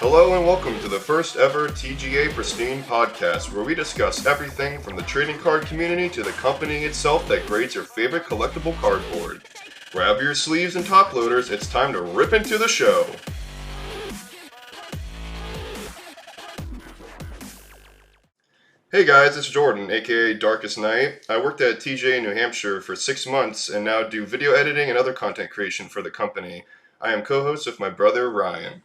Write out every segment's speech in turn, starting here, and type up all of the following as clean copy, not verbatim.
Hello and welcome to the first ever TGA Pristine Podcast, where we discuss everything from the trading card community to the company itself that grades your favorite collectible cardboard. Grab your sleeves and top loaders, it's time to rip into the show. Hey guys, it's Jordan, a.k.a. Darkest Night. I worked at TGA New Hampshire for 6 months and now do video editing and other content creation for the company. I am co-host with my brother Ryan.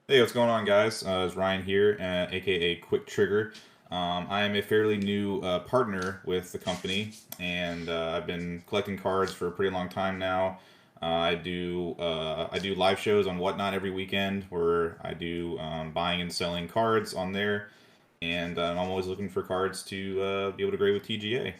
Hey, what's going on, guys? It's Ryan here, a.k.a. QuiccTrigger. I am a fairly new partner with the company, and I've been collecting cards for a pretty long time now. I do live shows on Whatnot every weekend, where I do buying and selling cards on there, and I'm always looking for cards to be able to grade with TGA.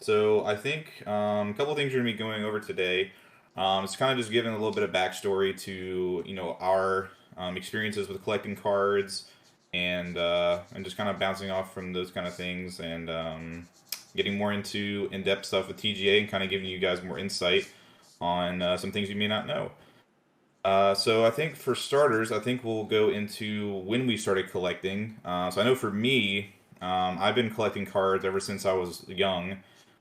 So I think a couple of things we're going to be going over today. It's kind of just giving a little bit of backstory to our experiences with collecting cards, and just kind of bouncing off from those kind of things, and getting more into in-depth stuff with TGA and kind of giving you guys more insight on some things you may not know. So I think for starters, I think we'll go into when we started collecting. So I know for me, I've been collecting cards ever since I was young.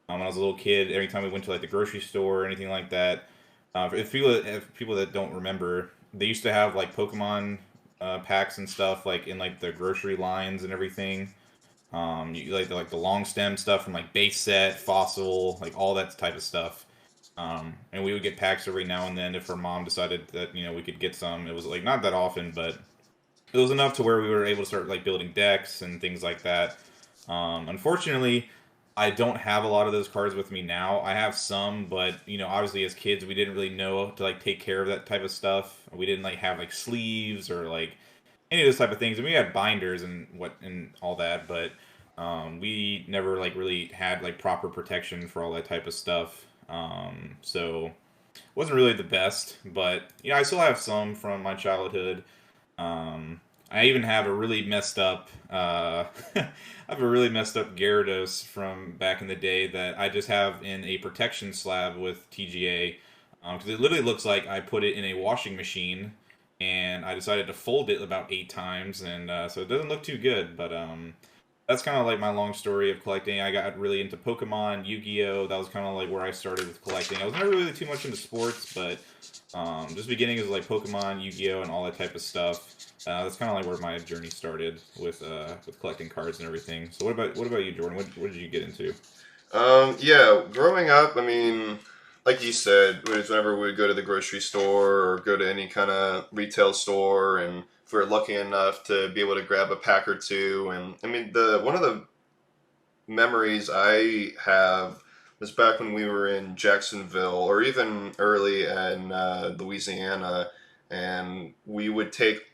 When I was a little kid, every time we went to like the grocery store or anything like that. If people that don't remember, they used to have like Pokemon packs and stuff like in like the grocery lines and everything. You like the long stem stuff from like base set, fossil, like all that type of stuff. And we would get packs every now and then if our mom decided that we could get some. It was like not that often, but it was enough to where we were able to start like building decks and things like that. Unfortunately, I don't have a lot of those cards with me now. I have some, but obviously as kids, we didn't really know to like take care of that type of stuff. We didn't like have like sleeves or like any of those type of things. And we had binders and all that, but we never like really had like proper protection for all that type of stuff. So it wasn't really the best, but I still have some from my childhood. I even have a really messed up, I have a really messed up Gyarados from back in the day that I just have in a protection slab with TGA, because it literally looks like I put it in a washing machine, and I decided to fold it about 8 times, and so it doesn't look too good, but that's kind of like my long story of collecting. I got really into Pokemon, Yu-Gi-Oh! That was kind of like where I started with collecting. I was never really too much into sports, but just beginning is like Pokemon, Yu-Gi-Oh! And all that type of stuff. That's kind of like where my journey started with collecting cards and everything. So what about you, Jordan? What did you get into? Yeah, growing up, I mean, like you said, it was whenever we would go to the grocery store or go to any kind of retail store, and if we were lucky enough to be able to grab a pack or two, and I mean, the one of the memories I have was back when we were in Jacksonville or even early in Louisiana, and we would take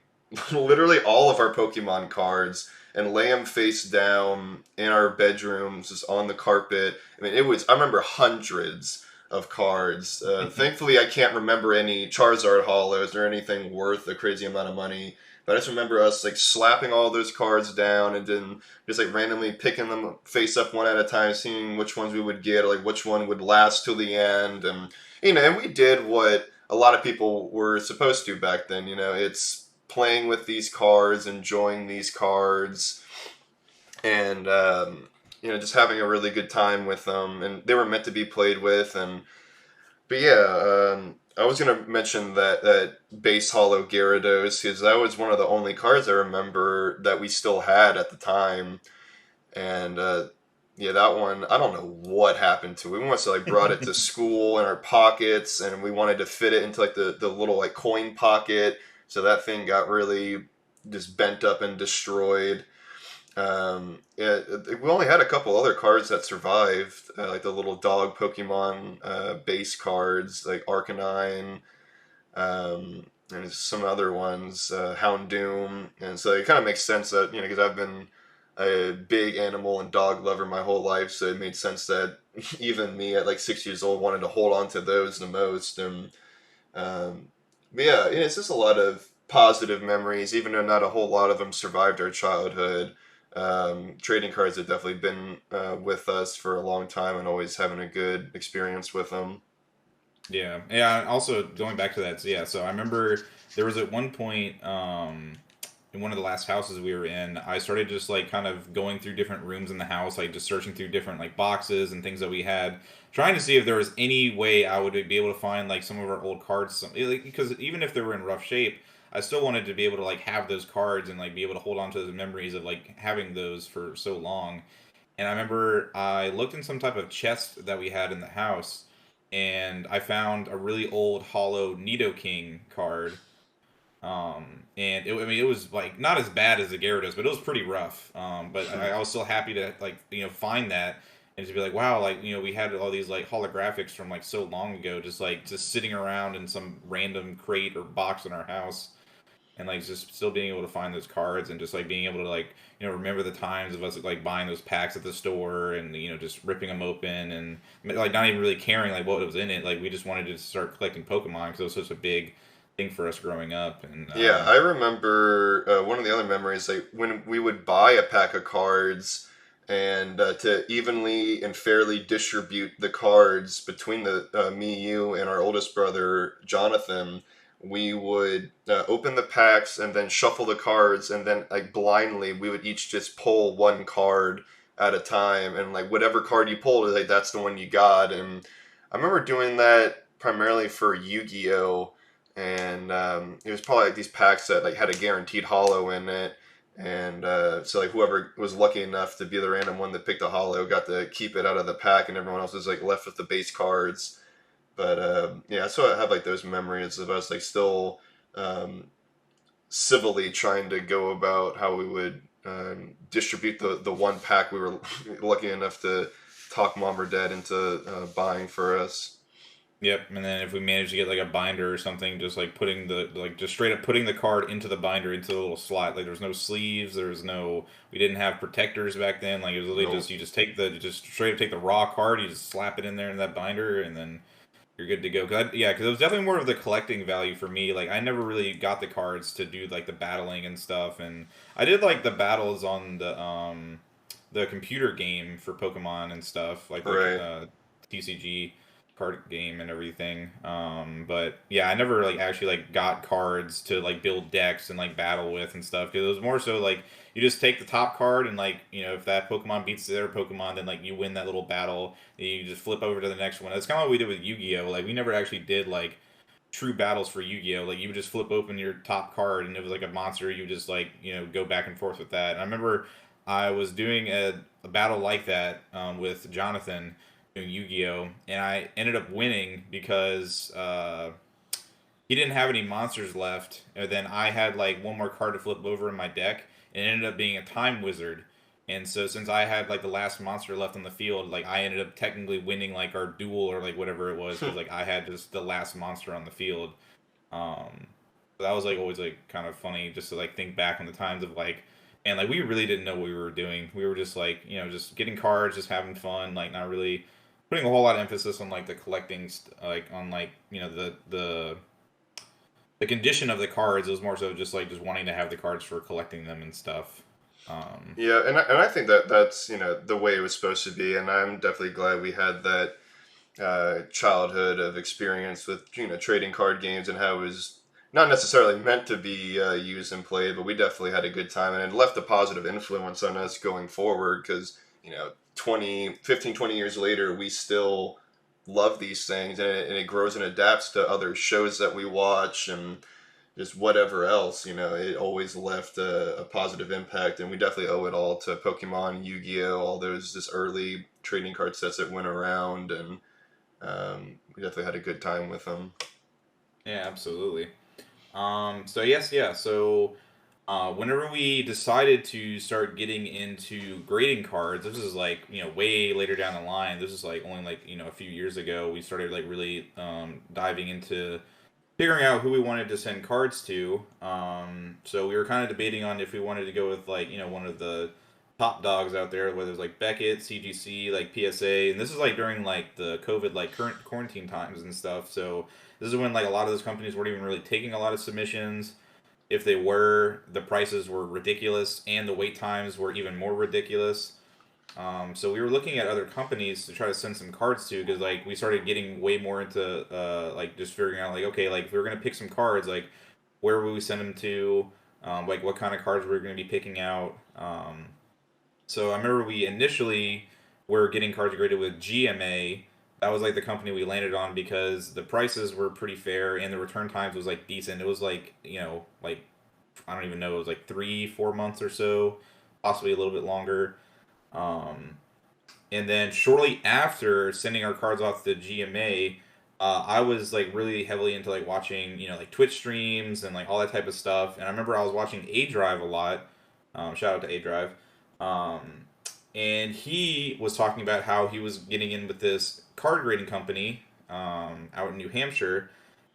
literally all of our Pokemon cards and lay them face down in our bedrooms, just on the carpet. I mean, I remember hundreds of cards. Thankfully, I can't remember any Charizard Hollows or anything worth a crazy amount of money. But I just remember us like slapping all those cards down and then just like randomly picking them face up one at a time, seeing which ones we would get, or like which one would last till the end. And and we did what a lot of people were supposed to back then. It's playing with these cards, enjoying these cards, and just having a really good time with them. And they were meant to be played with. But yeah, I was gonna mention that base hollow Gyarados, because that was one of the only cards I remember that we still had at the time. And yeah, that one, I don't know what happened to it. We must have like brought it to school in our pockets, and we wanted to fit it into like the little like coin pocket. So that thing got really just bent up and destroyed. Yeah, we only had a couple other cards that survived, like the little dog Pokemon base cards, like Arcanine, and some other ones, Houndoom. And so it kind of makes sense that, because I've been a big animal and dog lover my whole life, so it made sense that even me at like 6 years old wanted to hold on to those the most. And but yeah, it's just a lot of positive memories, even though not a whole lot of them survived our childhood. Trading cards have definitely been with us for a long time and always having a good experience with them. Yeah, yeah. Also, going back to that, so yeah. So I remember there was at one point in one of the last houses we were in, I started just like kind of going through different rooms in the house, like just searching through different like boxes and things that we had, trying to see if there was any way I would be able to find like some of our old cards. Like, because even if they were in rough shape, I still wanted to be able to like have those cards and like be able to hold on to the memories of like having those for so long. And I remember I looked in some type of chest that we had in the house, and I found a really old hollow Nidoking card. And I mean, it was like not as bad as the Gyarados, but it was pretty rough. But I was still happy to like find that and to be like, wow, like we had all these like holographics from like so long ago, just like just sitting around in some random crate or box in our house, and like just still being able to find those cards and just like being able to like remember the times of us like buying those packs at the store and just ripping them open and like not even really caring like what was in it. Like we just wanted to start collecting Pokemon because it was such a big thing for us growing up. And Yeah, I remember one of the other memories, like when we would buy a pack of cards, and to evenly and fairly distribute the cards between the me, you, and our oldest brother Jonathan. We would open the packs and then shuffle the cards, and then like blindly we would each just pull one card at a time, and like whatever card you pulled, like that's the one you got. And I remember doing that primarily for Yu-Gi-Oh! And it was probably like these packs that like had a guaranteed hollow in it, and so like whoever was lucky enough to be the random one that picked a hollow got to keep it out of the pack, and everyone else was like left with the base cards. But yeah, so I have like those memories of us like still um, civilly trying to go about how we would distribute the one pack we were lucky enough to talk mom or dad into buying for us. yep. And then if we managed to get like a binder or something, just like putting the like just straight up putting the card into the binder into the little slot. Like there was no sleeves, there was no we didn't have protectors back then. Like it was literally No. just you just take the just straight up take the raw card, you just slap it in there in that binder, and then you're good to go. Yeah, because it was definitely more of the collecting value for me. Like I never really got the cards to do like the battling and stuff, and I did like the battles on the computer game for Pokemon and stuff, like Right. TCG card game and everything. But yeah, I never like actually like got cards to like build decks and like battle with and stuff. Because it was more so like you just take the top card and like if that Pokemon beats their Pokemon, then like you win that little battle. And you just flip over to the next one. That's kind of what we did with Yu-Gi-Oh. Like we never actually did like true battles for Yu-Gi-Oh. Like you would just flip open your top card and it was like a monster. You would just like go back and forth with that. And I remember I was doing a battle like that with Jonathan doing Yu-Gi-Oh, and I ended up winning because he didn't have any monsters left. And then I had like one more card to flip over in my deck, and it ended up being a time wizard. And so since I had like the last monster left on the field, like I ended up technically winning like our duel or like whatever it was because like I had just the last monster on the field. Um, so that was like always like kind of funny just to like think back on the times of like, and like we really didn't know what we were doing. We were just like just getting cards, just having fun, like not really putting a whole lot of emphasis on like the collecting, like on like the condition of the cards. It was more so just like just wanting to have the cards for collecting them and stuff. Um, Yeah, and I think that that's the way it was supposed to be, and I'm definitely glad we had that childhood of experience with trading card games and how it was not necessarily meant to be used and played, but we definitely had a good time, and it left a positive influence on us going forward because 20 years later we still love these things, and it grows and adapts to other shows that we watch and just whatever else, it always left a positive impact, and we definitely owe it all to Pokemon, Yu-Gi-Oh, all those just early trading card sets that went around, and we definitely had a good time with them. yeah, absolutely. So yes, yeah. So whenever we decided to start getting into grading cards, this is like way later down the line. This is like only like a few years ago. We started like really diving into figuring out who we wanted to send cards to. So we were kind of debating on if we wanted to go with like one of the top dogs out there, whether it's like Beckett, CGC, like PSA, and this is like during like the COVID like current quarantine times and stuff. So this is when like a lot of those companies weren't even really taking a lot of submissions. If they were, the prices were ridiculous and the wait times were even more ridiculous. So we were looking at other companies to try to send some cards to, because like we started getting way more into like just figuring out like, okay, like if we were gonna pick some cards, like where would we send them to, like what kind of cards we were gonna be picking out. So I remember we initially were getting cards graded with GMA. That was like the company we landed on because the prices were pretty fair and the return times was like decent. It was like, like I don't even know, it was like 3, 4 months or so, possibly a little bit longer. Um, and then shortly after sending our cards off to GMA, I was like really heavily into like watching, like Twitch streams and like all that type of stuff. And I remember I was watching A Drive a lot. Shout out to A Drive. Um, and he was talking about how he was getting in with this card grading company out in New Hampshire.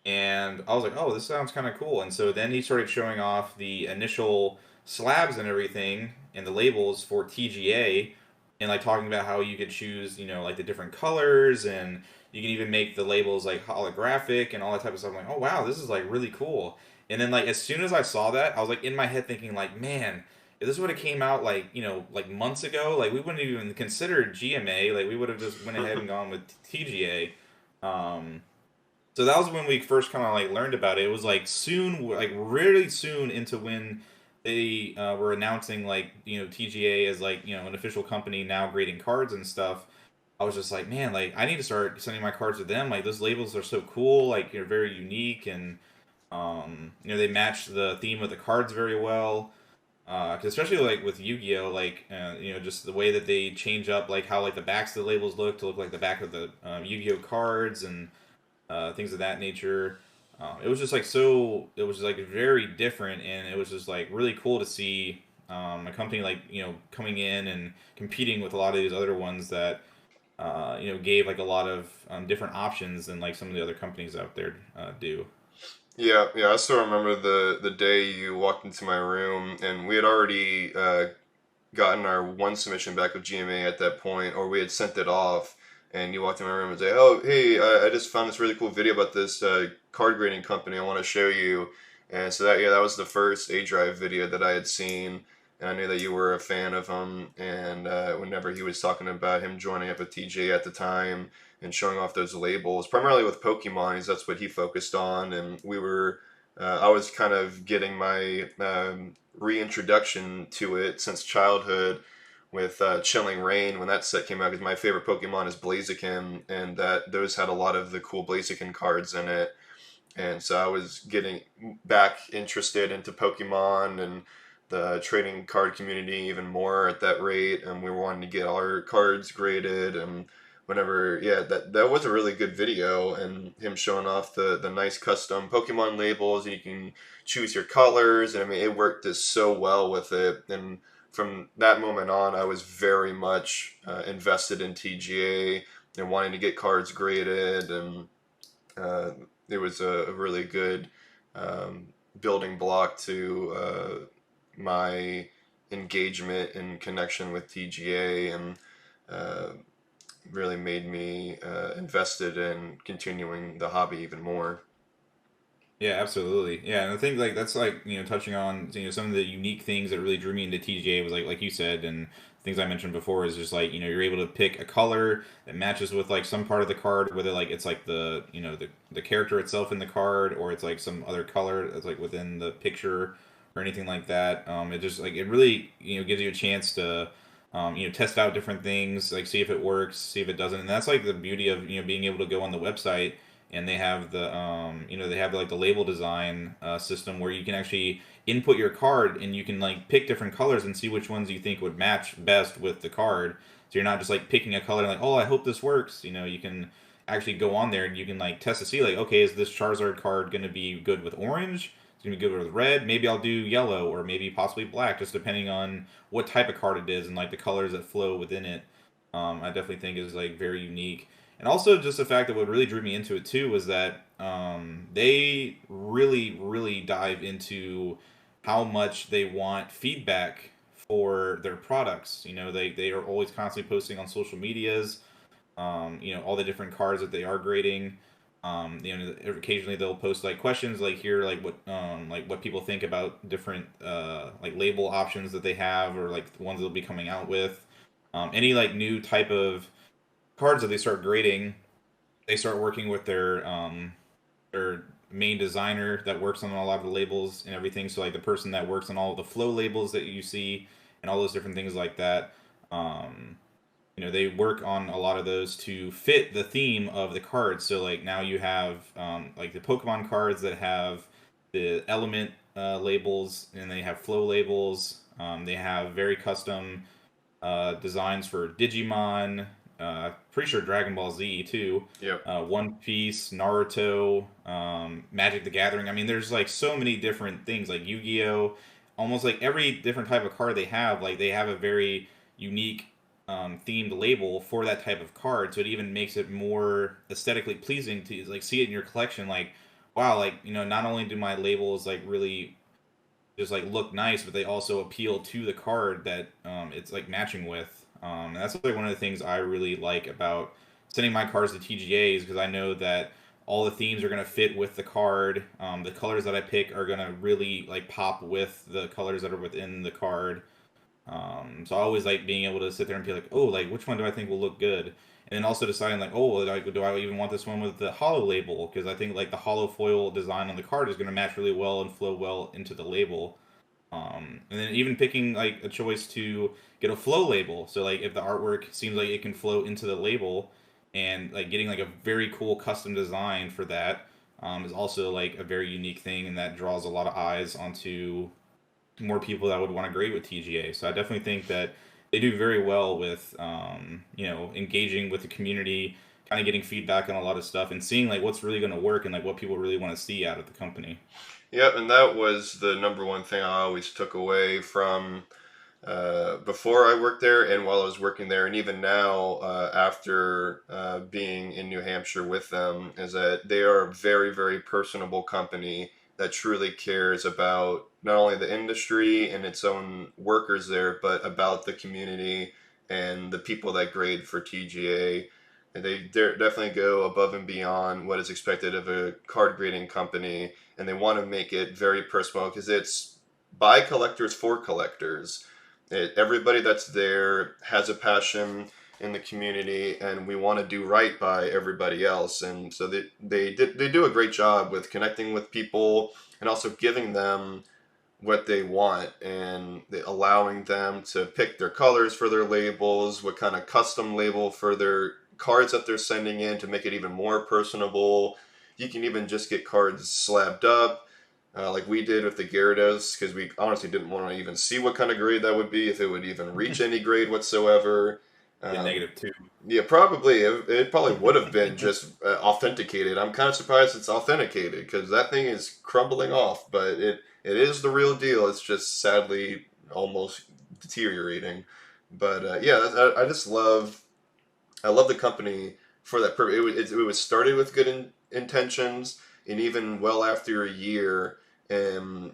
And I was like, oh, this sounds kind of cool. And so then he started showing off the initial slabs and everything and the labels for TGA, and like talking about how you could choose, like the different colors, and you can even make the labels like holographic and all that type of stuff. I'm like, oh wow, this is like really cool. And then like as soon as I saw that, I was like in my head thinking like, man, if this would have came out like like months ago, like we wouldn't have even considered GMA. Like we would have just went ahead and gone with TGA. So that was when we first kind of like learned about it. It was like soon, like really soon into when they were announcing like TGA as like an official company now grading cards and stuff. I was just like, man, like I need to start sending my cards to them. Like those labels are so cool, like you're very unique, and they match the theme of the cards very well. 'Cause especially like with Yu-Gi-Oh, like just the way that they change up like how like the backs of the labels look to look like the back of the Yu-Gi-Oh cards, and things of that nature. It was just like so. It was like very different, and it was just like really cool to see a company like coming in and competing with a lot of these other ones that gave like a lot of different options than like some of the other companies out there do. Yeah, yeah. I still remember the day you walked into my room, and we had already gotten our one submission back with GMA at that point, or we had sent it off, and you walked in my room and say, "Oh, hey, I just found this really cool video about this card grading company. I want to show you." And so that was the first A Drive video that I had seen, and I knew that you were a fan of him. And whenever he was talking about him joining up with TJ at the time and showing off those labels, primarily with Pokemon, that's what he focused on, and we were. I was kind of getting my reintroduction to it since childhood with Chilling Reign when that set came out, because my favorite Pokemon is Blaziken, and that those had a lot of the cool Blaziken cards in it, and so I was getting back interested into Pokemon and the trading card community even more at that rate, and we were wanting to get our cards graded. And whenever, yeah, that was a really good video, and him showing off the nice custom Pokemon labels, and you can choose your colors, and I mean it worked just so well with it. And from that moment on, I was very much invested in TGA and wanting to get cards graded, and uh, it was a really good um, building block to my engagement and connection with TGA, and uh, really made me invested in continuing the hobby even more. Yeah, absolutely. Yeah, and I think like that's like touching on some of the unique things that really drew me into TGA was like you said, and things I mentioned before is just like you're able to pick a color that matches with like some part of the card, whether like it's like the the character itself in the card, or it's like some other color that's like within the picture or anything like that. It just like it really gives you a chance to test out different things, like see if it works, see if it doesn't, and that's like the beauty of being able to go on the website, and they have the they have like the label design system where you can actually input your card, and you can like pick different colors and see which ones you think would match best with the card. So you're not just like picking a color and like, oh, I hope this works. You can actually go on there and you can like test to see like, okay, is this Charizard card going to be good with orange? It's going to be good with red. Maybe I'll do yellow, or maybe possibly black, just depending on what type of card it is and like the colors that flow within it. I definitely think is like very unique. And also just the fact that what really drew me into it too was that they really, really dive into how much they want feedback for their products. They are always constantly posting on social medias, all the different cards that they are grading. Occasionally they'll post like questions like here, like what people think about different like label options that they have, or like the ones they'll be coming out with. Any like new type of cards that they start grading, they start working with their main designer that works on a lot of the labels and everything. So like the person that works on all of the flow labels that you see and all those different things like that. Um, they work on a lot of those to fit the theme of the cards. So like now you have like the Pokemon cards that have the element labels, and they have flow labels. They have very custom designs for Digimon. Pretty sure Dragon Ball Z too. Yep. One Piece, Naruto, Magic the Gathering. I mean, there's like so many different things like Yu-Gi-Oh. Almost like every different type of card they have, like they have a very unique themed label for that type of card. So it even makes it more aesthetically pleasing to like see it in your collection. Like, wow, like not only do my labels like really just like look nice, but they also appeal to the card that it's like matching with. And that's like one of the things I really like about sending my cards to TGAs, because I know that all the themes are going to fit with the card. The colors that I pick are going to really like pop with the colors that are within the card. So I always like being able to sit there and be like, oh, like which one do I think will look good? And then also deciding like, oh, like, do I even want this one with the hollow label? Because I think like the hollow foil design on the card is going to match really well and flow well into the label. And then even picking like a choice to get a flow label. So like if the artwork seems like it can flow into the label, and like getting like a very cool custom design for that is also like a very unique thing, and that draws a lot of eyes onto more people that would want to grade with TGA. So I definitely think that they do very well with engaging with the community, kind of getting feedback on a lot of stuff, and seeing like what's really going to work and like what people really want to see out of the company. Yep, and that was the number one thing I always took away from before I worked there and while I was working there, and even now after being in New Hampshire with them, is that they are a very, very personable company that truly cares about not only the industry and its own workers there, but about the community and the people that grade for TGA. And they definitely go above and beyond what is expected of a card grading company, and they want to make it very personal because it's by collectors for collectors. Everybody that's there has a passion in the community, and we want to do right by everybody else. And so they do a great job with connecting with people and also giving them what they want, and allowing them to pick their colors for their labels, what kind of custom label for their cards that they're sending in to make it even more personable. You can even just get cards slabbed up, like we did with the Gyarados, because we honestly didn't want to even see what kind of grade that would be, if it would even reach any grade whatsoever. Yeah, -2. Yeah, probably. It probably would have been just authenticated. I'm kind of surprised it's authenticated because that thing is crumbling off, but it is the real deal. It's just sadly almost deteriorating. But yeah, I just I love the company for that purpose. It was started with good intentions, and even well after a year, and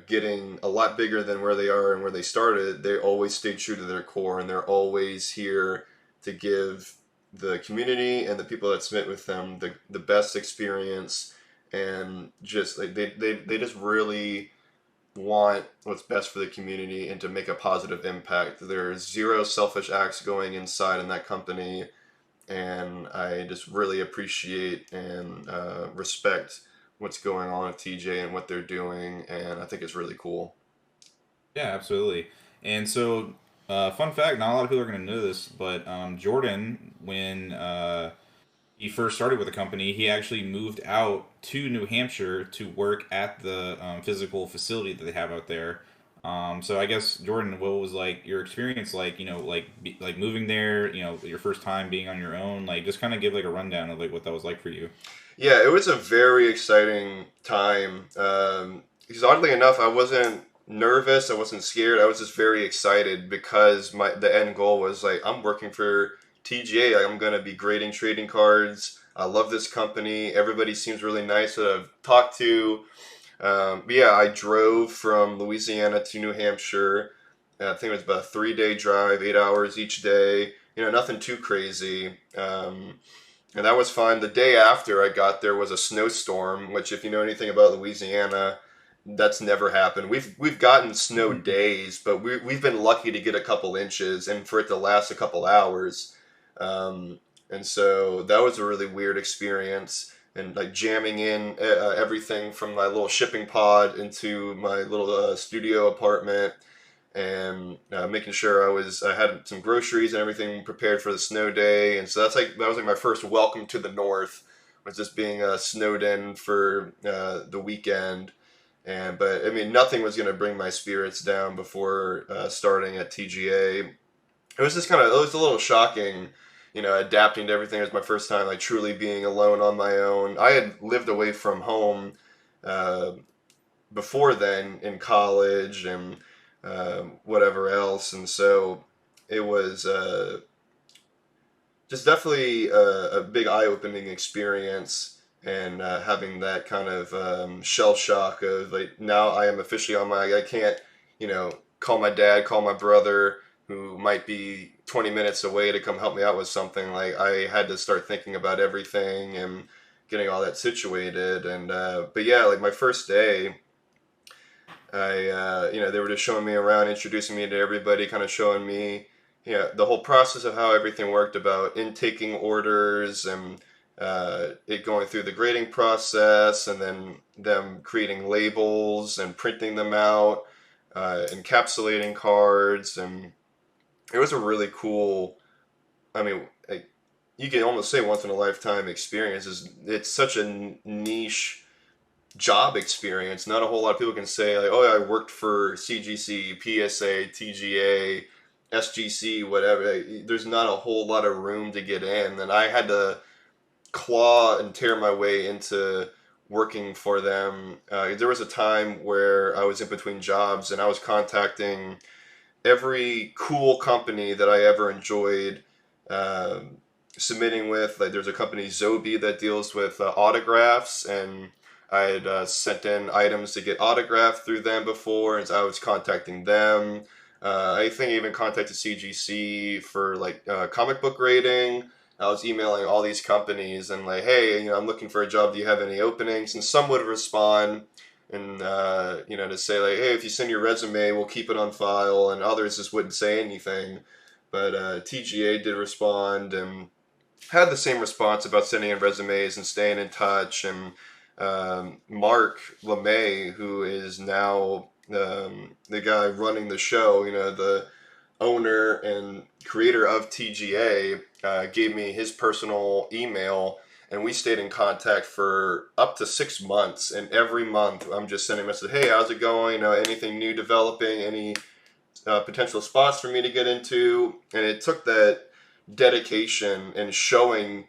getting a lot bigger than where they are and where they started, they always stayed true to their core, and they're always here to give the community and the people that submit with them the best experience, and just like they just really want what's best for the community and to make a positive impact. There's zero selfish acts going inside in that company, and I just really appreciate and respect what's going on at TJ and what they're doing, and I think it's really cool. Yeah, absolutely. And so, fun fact: not a lot of people are going to know this, but Jordan, when he first started with the company, he actually moved out to New Hampshire to work at the physical facility that they have out there. So I guess Jordan, what was like your experience like? Like moving there. Your first time being on your own. Like, just kind of give like a rundown of like what that was like for you. Yeah, it was a very exciting time. Because oddly enough, I wasn't nervous. I wasn't scared. I was just very excited because the end goal was like, I'm working for TGA. I'm gonna be grading trading cards. I love this company. Everybody seems really nice that I've talked to. But yeah, I drove from Louisiana to New Hampshire. I think it was about a 3-day drive, 8 hours each day. Nothing too crazy. And that was fun. The day after I got there was a snowstorm, which, if you know anything about Louisiana, that's never happened. We've gotten snow days, but we've been lucky to get a couple inches and for it to last a couple hours. Um, and so that was a really weird experience. And like jamming in everything from my little shipping pod into my little studio apartment, and making sure I had some groceries and everything prepared for the snow day. And so that was like my first welcome to the north, was just being snowed in for the weekend. But I mean, nothing was going to bring my spirits down before starting at TGA. It was a little shocking, adapting to everything. It was my first time like truly being alone on my own. I had lived away from home uh, before then in college and whatever else, and so it was just definitely a big eye-opening experience. And having that kind of shell shock of like, now I am officially on my, I can't, call my dad, call my brother who might be 20 minutes away to come help me out with something. Like, I had to start thinking about everything and getting all that situated. And but yeah, like my first day, they were just showing me around, introducing me to everybody, kind of showing me, the whole process of how everything worked, about intaking orders and it going through the grading process, and then them creating labels and printing them out, encapsulating cards. And it was a really cool, I mean, like, you can almost say once in a lifetime experience. It's such a niche job experience. Not a whole lot of people can say like, oh, yeah, I worked for CGC, PSA, TGA, SGC, whatever. Like, there's not a whole lot of room to get in, and I had to claw and tear my way into working for them. There was a time where I was in between jobs and I was contacting every cool company that I ever enjoyed submitting with. Like, there's a company, Zobi, that deals with autographs, and I had sent in items to get autographed through them before, and so I was contacting them. I think I even contacted CGC for like comic book rating. I was emailing all these companies and like, hey, I'm looking for a job. Do you have any openings? And some would respond and, to say like, hey, if you send your resume, we'll keep it on file. And others just wouldn't say anything. But TGA did respond and had the same response about sending in resumes and staying in touch. And Mark LeMay, who is now the guy running the show, the owner and creator of TGA, gave me his personal email, and we stayed in contact for up to 6 months. And every month, I'm just sending a message, hey, how's it going? Anything new developing? Any potential spots for me to get into? And it took that dedication and showing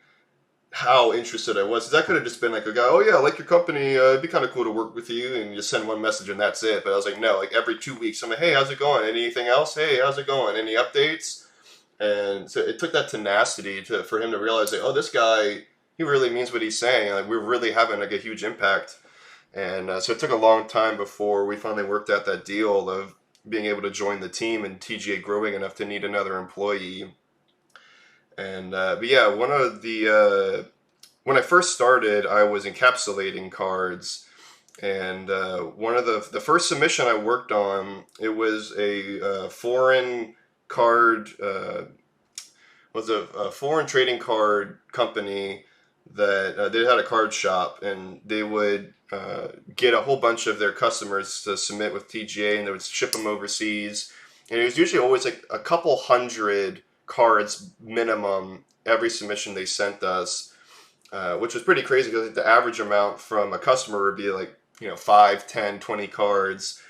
how interested I was. That could have just been like a guy, oh yeah, I like your company, it'd be kind of cool to work with you, and you just send one message and that's it. But I was like, no, like every 2 weeks, I'm like, hey, how's it going? Anything else? Hey, how's it going? Any updates? And so it took that tenacity for him to realize that, oh, this guy, he really means what he's saying. Like, we're really having like a huge impact. And so it took a long time before we finally worked out that deal of being able to join the team and TGA growing enough to need another employee. And but yeah, when I first started, I was encapsulating cards, and one of the first submission I worked on, it was a foreign card, was a foreign trading card company that they had a card shop, and they would get a whole bunch of their customers to submit with TGA, and they would ship them overseas. And it was usually always like a couple hundred cards minimum every submission they sent us, which was pretty crazy because the average amount from a customer would be like 5, 10, 20 cards,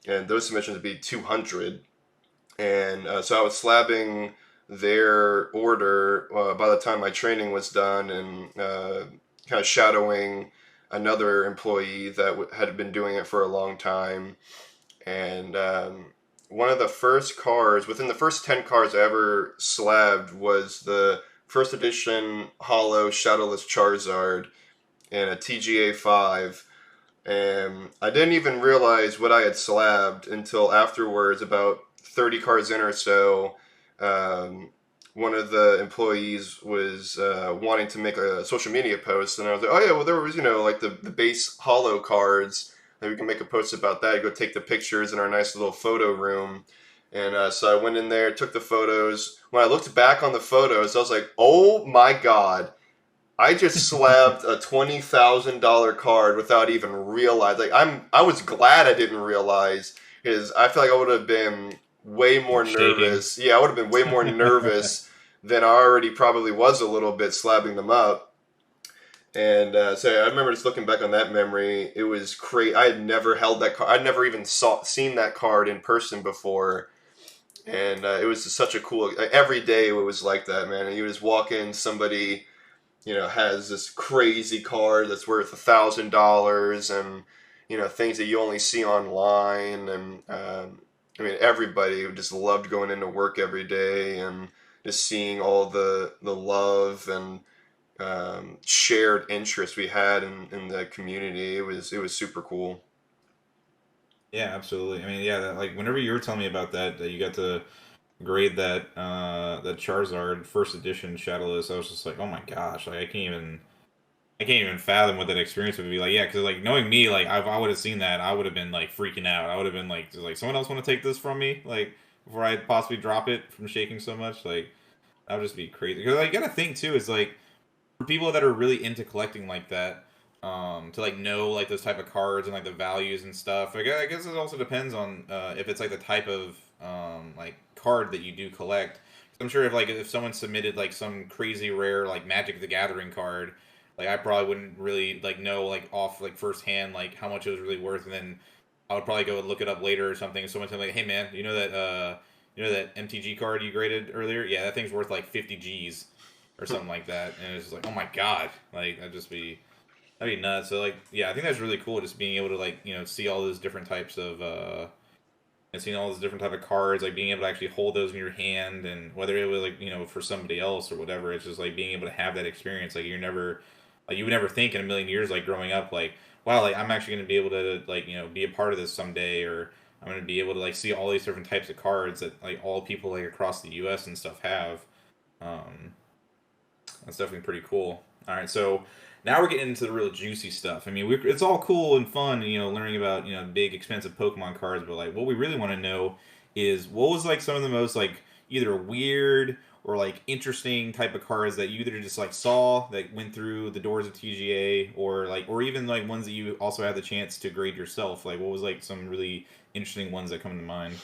and those submissions would be 200. And so I was slabbing their order by the time my training was done, and kind of shadowing another employee that had been doing it for a long time. And one of the first cards, within the first 10 cards I ever slabbed, was the first edition Holo Shadowless Charizard in a TGA 5. And I didn't even realize what I had slabbed until afterwards, about 30 cards in or so. One of the employees was wanting to make a social media post, and I was like, oh yeah, well there was, like the base Holo cards Maybe we can make a post about that. Go take the pictures in our nice little photo room. And so I went in there, took the photos. When I looked back on the photos, I was like, oh my God, I just slabbed a $20,000 card without even realizing. I was glad I didn't realize, because I feel like I would have been way more Like shaking. nervous. Yeah, I would have been way more nervous than I already probably was a little bit slabbing them up. And so I remember just looking back on that memory. It was crazy. I had never held that card. I'd never even seen that card in person before. And it was just such a cool. Every day it was like that, man. And you just walk in, somebody, has this crazy card that's worth $1,000, and things that you only see online. And I mean, everybody just loved going into work every day and just seeing all the love and shared interest we had in the community. It was super cool. Yeah, absolutely. I mean, yeah, like whenever you were telling me about that you got to grade that Charizard first edition Shadowless, I was just like, oh my gosh, like I can't even fathom what that experience would be like. Yeah, because like knowing me, like I would have seen that, I would have been like freaking out. I would have been like, just like someone else want to take this from me, like before I possibly drop it from shaking so much. Like that would just be crazy. Because like, you gotta think too is like for people that are really into collecting like that, to like know like those type of cards and like the values and stuff. Like, I guess it also depends on if it's like the type of like card that you do collect. 'Cause I'm sure if someone submitted like some crazy rare like Magic the Gathering card, like I probably wouldn't really like know like off like firsthand like how much it was really worth, and then I would probably go and look it up later or something. Someone tell me like, hey man, you know that MTG card you graded earlier? Yeah, that thing's worth like 50 G's or something like that. And it's just like, oh my god, like that'd be nuts. So like, yeah, I think that's really cool, just being able to like see all those different types of and seeing all those different type of cards, like being able to actually hold those in your hand, and whether it was like for somebody else or whatever, it's just like being able to have that experience. Like you would never think in a million years, like growing up, like wow, like I'm actually going to be able to like be a part of this someday, or I'm going to be able to like see all these different types of cards that like all people like across the U.S. and stuff have. Um, that's definitely pretty cool. All right, so now we're getting into the real juicy stuff. I mean, it's all cool and fun, learning about big expensive Pokemon cards, but like what we really want to know is what was like some of the most like either weird or like interesting type of cards that you either just like saw that went through the doors of TGA, or even like ones that you also had the chance to grade yourself. Like what was like some really interesting ones that come to mind?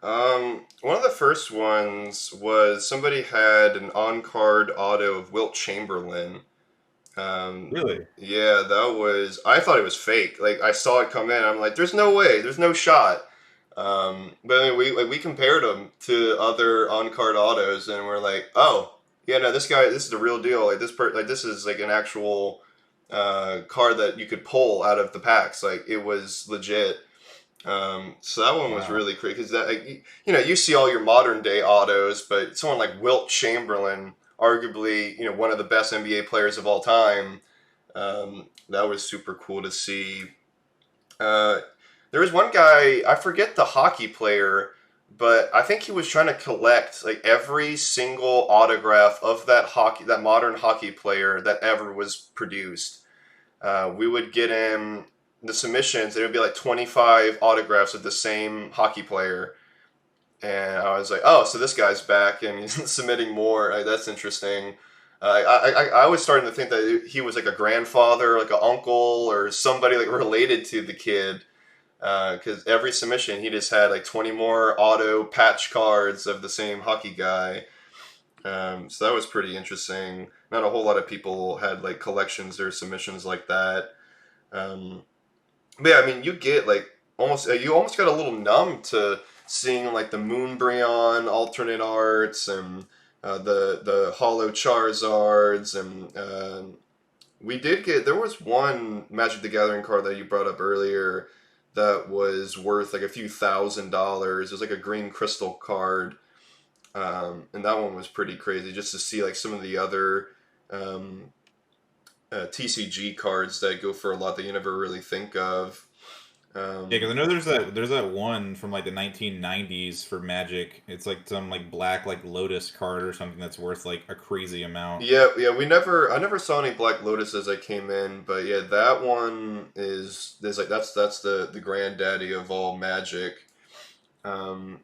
One of the first ones was somebody had an on-card auto of Wilt Chamberlain. Really? Yeah, that was. I thought it was fake. Like I saw it come in, I'm like, "There's no way. There's no shot." But I mean, we compared them to other on-card autos, and we're like, "Oh, yeah, no, this guy, this is the real deal. Like this is like an actual card that you could pull out of the packs. Like it was legit." So that one was Wow. really crazy because that, like, you see all your modern day autos, but someone like Wilt Chamberlain, arguably, one of the best NBA players of all time, that was super cool to see. Uh, there was one guy, I forget the hockey player, but I think he was trying to collect like every single autograph of that modern hockey player that ever was produced. We would get him the submissions. There would be like 25 autographs of the same hockey player, and I was like, oh, so this guy's back and he's submitting more. That's interesting. I was starting to think that he was like a grandfather, like an uncle, or somebody like related to the kid. Because every submission, he just had like 20 more auto patch cards of the same hockey guy. So that was pretty interesting. Not a whole lot of people had like collections or submissions like that. Um, but yeah, I mean, you almost got a little numb to seeing like the Moonbreon alternate arts and the Hollow Charizards, and we did get there was one Magic the Gathering card that you brought up earlier that was worth like a few $1,000s. It was like a green crystal card, and that one was pretty crazy just to see like some of the other um, TCG cards that go for a lot that you never really think of. Yeah, because Um, I know there's that one from like the 1990s for Magic. It's like some like black like Lotus card or something that's worth like a crazy amount. yeah, I never saw any Black Lotus as I came in, but yeah, that one is there's like that's the granddaddy of all Magic.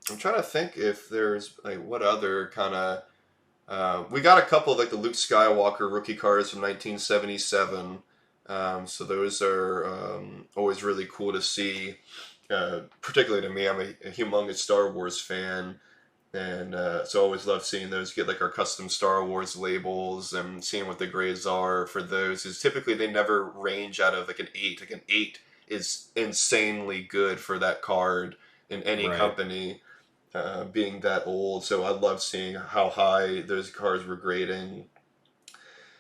I'm trying to think if there's like what other kind of we got a couple of like the Luke Skywalker rookie cards from 1977. So those are always really cool to see. Particularly to me, I'm a humongous Star Wars fan, and so I always love seeing those get like our custom Star Wars labels and seeing what the grades are for those. Is typically they never range out of like an 8. Like an 8 is insanely good for that card in any Right. company, being that old. So I love seeing how high those cards were grading.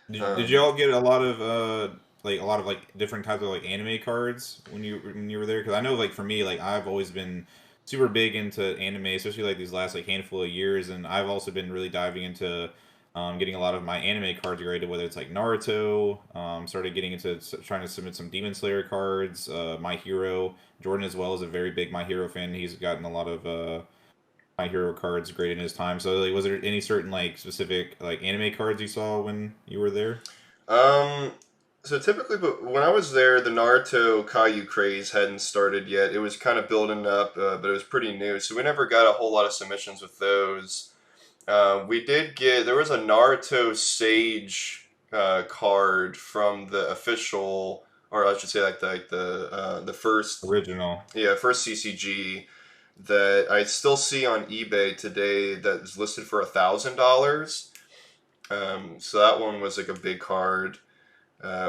Did you Um, all get a lot of like a lot of like different types of like anime cards when you were there? Because I know like for me like I've always been super big into anime, especially like these last like handful of years, and I've also been really diving into getting a lot of my anime cards graded, whether it's like Naruto. Started getting into trying to submit some Demon Slayer cards. My Hero Jordan as well is a very big My Hero fan. He's gotten a lot of My Hero cards graded in his time. So like, was there any certain like specific like anime cards you saw when you were there? um, so typically, but when I was there, the Naruto Kaiju craze hadn't started yet. It was kind of building up, but it was pretty new. So we never got a whole lot of submissions with those. We did get there was a Naruto Sage card from the official, or I should say like the first, Original. yeah, first CCG that I still see on eBay today that is listed for $1,000. So that one was like a big card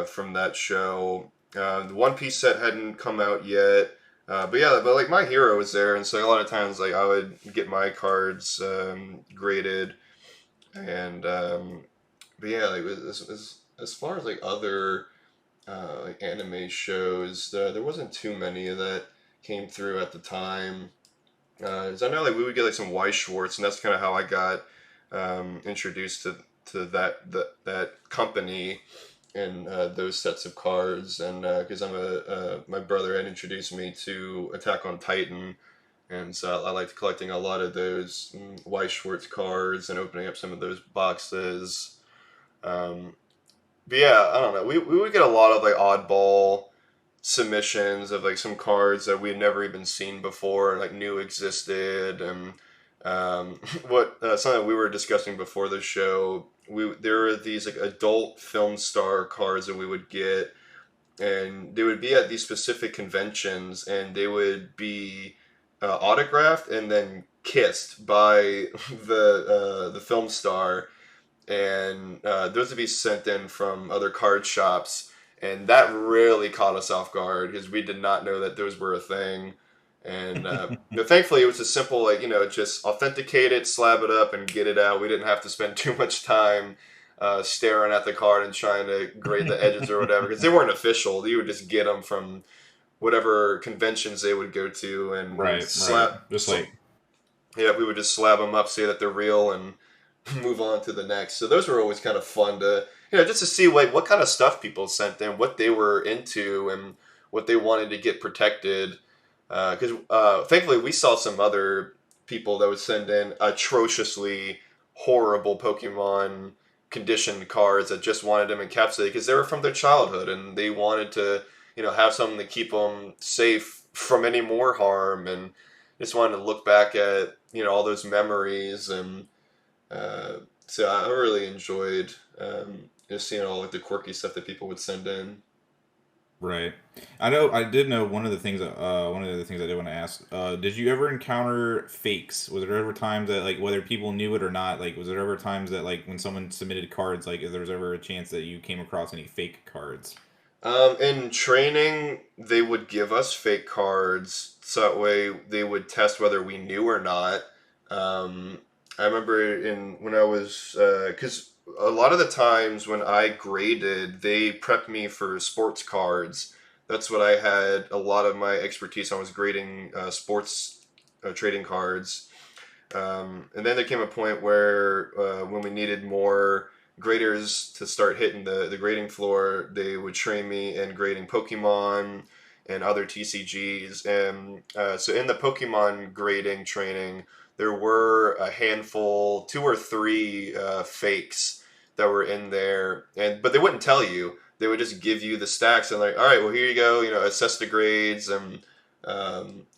from that show. The One Piece set hadn't come out yet. But yeah, but like My Hero was there, and so a lot of times like I would get my cards graded, and but yeah, like as far as like other like anime shows, there wasn't too many that came through at the time. 'Cause I know like we would get like some Weiss Schwartz, and that's kind of how I got introduced to that company and those sets of cards. And because my brother had introduced me to Attack on Titan, and so I liked collecting a lot of those Weiss Schwartz cards and opening up some of those boxes. Um, but yeah, I don't know. We would get a lot of like oddball submissions of like some cards that we had never even seen before and like knew existed. And what something we were discussing before the show, we there were these like adult film star cards that we would get, and they would be at these specific conventions, and they would be autographed and then kissed by the film star, and those would be sent in from other card shops, and that really caught us off guard because we did not know that those were a thing. And thankfully, it was a simple, like just authenticate it, slab it up, and get it out. We didn't have to spend too much time staring at the card and trying to grade the edges or whatever because they weren't official. You would just get them from whatever conventions they would go to, and we would Right, right. slap. Just like Yeah, we would just slab them up, say that they're real, and move on to the next. So those were always kind of fun to, just to see like what kind of stuff people sent in, what they were into, and what they wanted to get protected. Because thankfully we saw some other people that would send in atrociously horrible Pokemon conditioned cards that just wanted them encapsulated because they were from their childhood and they wanted to, have something to keep them safe from any more harm, and just wanted to look back at, all those memories. And so I really enjoyed just seeing all like the quirky stuff that people would send in. right. I know I did know one of the things that one of the other things I did want to ask. Did you ever encounter fakes? Was there ever times that like whether people knew it or not, like was there ever times that like when someone submitted cards, like if there was ever a chance that you came across any fake cards? In training, they would give us fake cards, so that way they would test whether we knew or not. Um, I remember in when I was because a lot of the times when I graded, they prepped me for sports cards. That's what I had a lot of my expertise on was grading sports trading cards. And then there came a point where when we needed more graders to start hitting the grading floor, they would train me in grading Pokemon and other TCGs. And so in the Pokemon grading training, there were a handful, 2 or 3 fakes that were in there, but they wouldn't tell you. They would just give you the stacks and like, all right, well, here you go, assess the grades and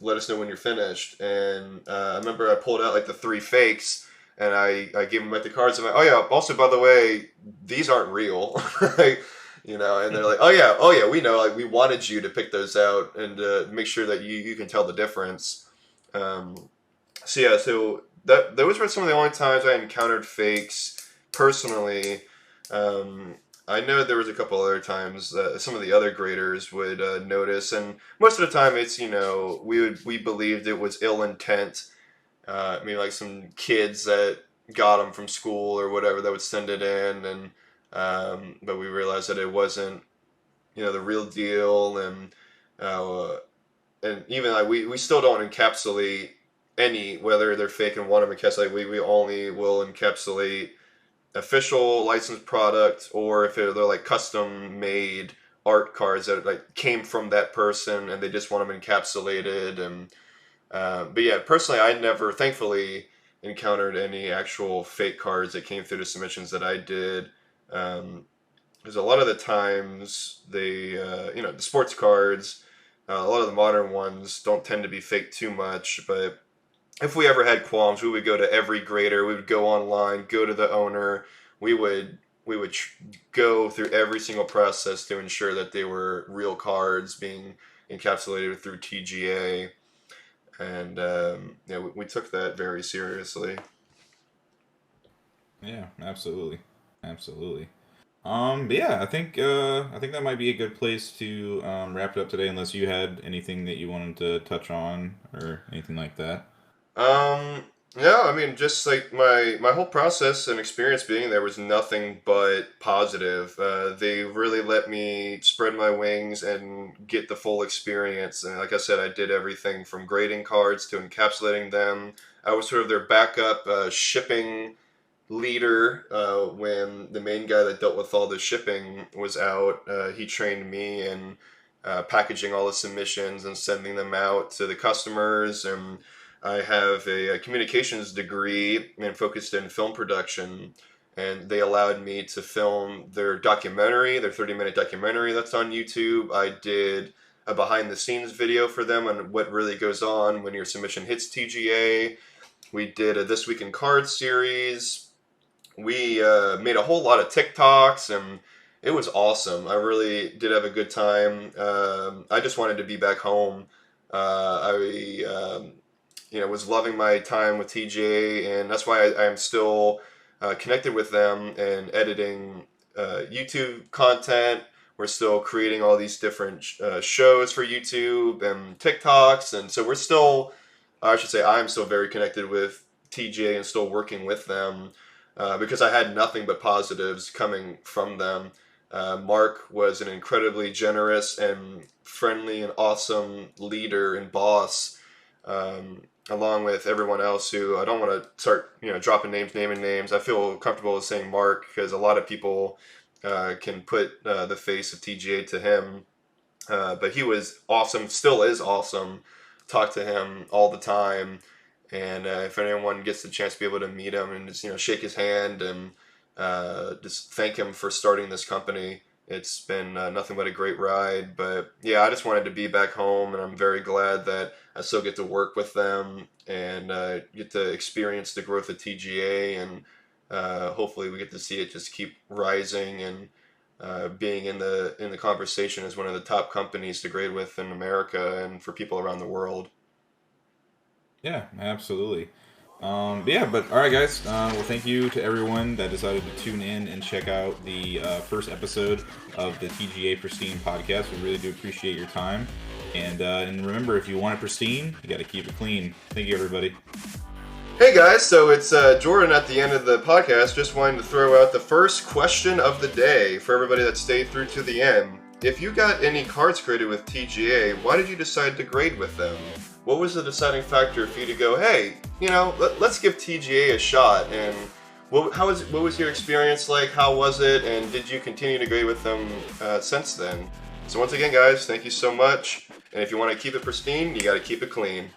let us know when you're finished. And I remember I pulled out like the 3 fakes and I gave them like the cards. I'm like, oh yeah, also by the way, these aren't real. Like, and they're like, oh yeah, we know, like we wanted you to pick those out and make sure that you can tell the difference. So those were some of the only times I encountered fakes personally. I know there was a couple other times that some of the other graders would notice, and most of the time it's we believed it was ill intent. I mean, like some kids that got them from school or whatever that would send it in, and but we realized that it wasn't the real deal, and even like we still don't encapsulate any, whether they're fake and want to encapsulate. We only will encapsulate official licensed product, or if they're like custom made art cards that like came from that person and they just want them encapsulated. And but yeah, personally, I never, thankfully, encountered any actual fake cards that came through the submissions that I did. Because a lot of the times they the sports cards, a lot of the modern ones don't tend to be fake too much. But if we ever had qualms, we would go to every grader. We would go online, go to the owner. We would go through every single process to ensure that they were real cards being encapsulated through TGA, and we took that very seriously. Yeah, absolutely. But yeah, I think that might be a good place to wrap it up today. Unless you had anything that you wanted to touch on or anything like that. Yeah, I mean, just like my whole process and experience being there was nothing but positive. They really let me spread my wings and get the full experience. And like I said, I did everything from grading cards to encapsulating them. I was sort of their backup shipping leader when the main guy that dealt with all the shipping was out. He trained me in packaging all the submissions and sending them out to the customers. And I have a communications degree and focused in film production, and they allowed me to film their documentary, their 30-minute documentary that's on YouTube. I did a behind-the-scenes video for them on what really goes on when your submission hits TGA. We did a This Week in Cards series. We made a whole lot of TikToks, and it was awesome. I really did have a good time. I just wanted to be back home. I was loving my time with TGA, and that's why I am still connected with them and editing YouTube content. We're still creating all these different shows for YouTube and TikToks, and so I'm still very connected with TGA and still working with them because I had nothing but positives coming from them. Mark was an incredibly generous and friendly and awesome leader and boss, along with everyone else who I don't want to start, dropping names, naming names. I feel comfortable with saying Mark because a lot of people can put the face of TGA to him. But he was awesome, still is awesome. Talk to him all the time. And if anyone gets the chance to be able to meet him and just, shake his hand and just thank him for starting this company, it's been nothing but a great ride. But yeah, I just wanted to be back home, and I'm very glad that I still get to work with them and get to experience the growth of TGA, and hopefully we get to see it just keep rising and being in the conversation as one of the top companies to grade with in America and for people around the world. Yeah, absolutely. But all right, guys. Well, thank you to everyone that decided to tune in and check out the first episode of the TGA Pristine Podcast. We really do appreciate your time. And remember, if you want it pristine, you got to keep it clean. Thank you, everybody. Hey, guys. So it's Jordan at the end of the podcast. Just wanted to throw out the first question of the day for everybody that stayed through to the end. If you got any cards graded with TGA, why did you decide to grade with them? What was the deciding factor for you to go, hey, let's give TGA a shot? And what was your experience like? How was it? And did you continue to grade with them since then? So once again, guys, thank you so much. And if you want to keep it pristine, you got to keep it clean.